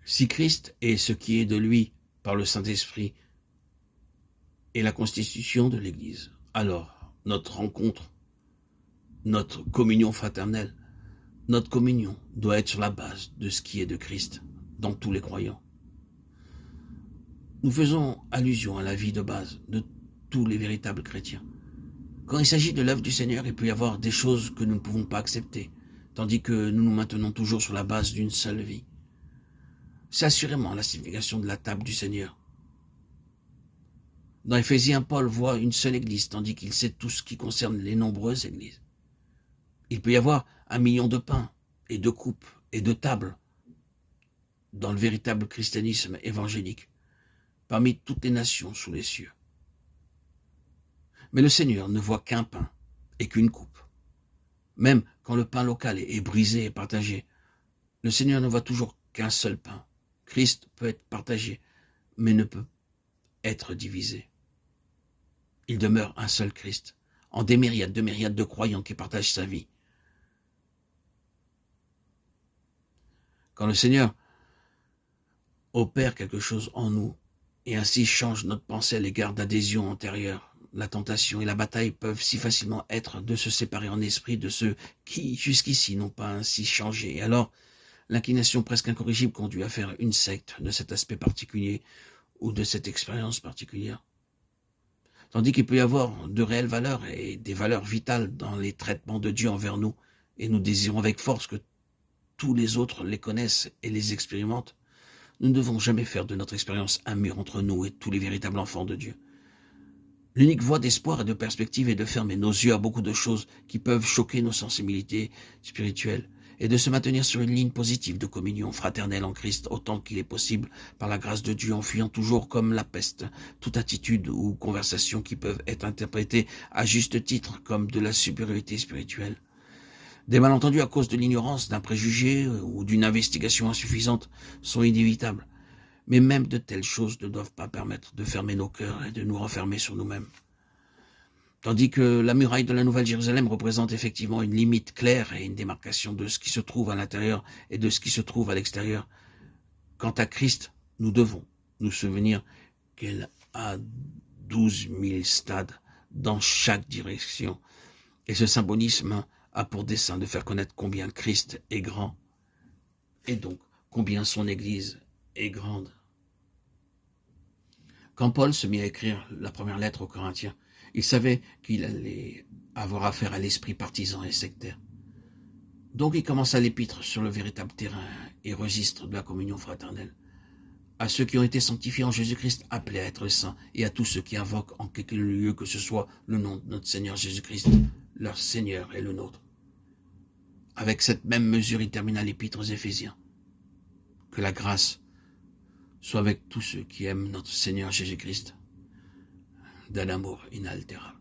Si Christ est ce qui est de lui par le Saint-Esprit et la constitution de l'Église, alors notre rencontre, notre communion fraternelle, notre communion doit être sur la base de ce qui est de Christ dans tous les croyants. Nous faisons allusion à la vie de base de tous les véritables chrétiens. Quand il s'agit de l'œuvre du Seigneur, il peut y avoir des choses que nous ne pouvons pas accepter, tandis que nous nous maintenons toujours sur la base d'une seule vie. C'est assurément la signification de la table du Seigneur. Dans Éphésiens, Paul voit une seule église, tandis qu'il sait tout ce qui concerne les nombreuses églises. Il peut y avoir 1 million de pains et de coupes et de tables dans le véritable christianisme évangélique, parmi toutes les nations sous les cieux. Mais le Seigneur ne voit qu'un pain et qu'une coupe. Même quand le pain local est brisé et partagé, le Seigneur ne voit toujours qu'un seul pain. Christ peut être partagé, mais ne peut être divisé. Il demeure un seul Christ, en des myriades de croyants qui partagent sa vie. Quand le Seigneur opère quelque chose en nous, et ainsi change notre pensée à l'égard d'adhésions antérieures, la tentation et la bataille peuvent si facilement être de se séparer en esprit de ceux qui, jusqu'ici, n'ont pas ainsi changé. Et alors, l'inclination presque incorrigible conduit à faire une secte de cet aspect particulier ou de cette expérience particulière. Tandis qu'il peut y avoir de réelles valeurs et des valeurs vitales dans les traitements de Dieu envers nous, et nous désirons avec force que tous les autres les connaissent et les expérimentent, nous ne devons jamais faire de notre expérience un mur entre nous et tous les véritables enfants de Dieu. L'unique voie d'espoir et de perspective est de fermer nos yeux à beaucoup de choses qui peuvent choquer nos sensibilités spirituelles et de se maintenir sur une ligne positive de communion fraternelle en Christ autant qu'il est possible par la grâce de Dieu, en fuyant toujours comme la peste toute attitude ou conversation qui peuvent être interprétées à juste titre comme de la supériorité spirituelle. Des malentendus à cause de l'ignorance, d'un préjugé ou d'une investigation insuffisante sont inévitables. Mais même de telles choses ne doivent pas permettre de fermer nos cœurs et de nous renfermer sur nous-mêmes. Tandis que la muraille de la Nouvelle Jérusalem représente effectivement une limite claire et une démarcation de ce qui se trouve à l'intérieur et de ce qui se trouve à l'extérieur. Quant à Christ, nous devons nous souvenir qu'elle a 12 000 stades dans chaque direction. Et ce symbolisme a pour dessein de faire connaître combien Christ est grand et donc combien son Église est grande. Quand Paul se mit à écrire la première lettre aux Corinthiens, il savait qu'il allait avoir affaire à l'esprit partisan et sectaire. Donc il commença l'épître sur le véritable terrain et registre de la communion fraternelle. À ceux qui ont été sanctifiés en Jésus-Christ, appelés à être saints, et à tous ceux qui invoquent en quelque lieu que ce soit le nom de notre Seigneur Jésus-Christ, leur Seigneur et le nôtre. Avec cette même mesure, il termina l'épître aux Éphésiens. Que la grâce soit avec tous ceux qui aiment notre Seigneur Jésus-Christ d'un amour inaltérable.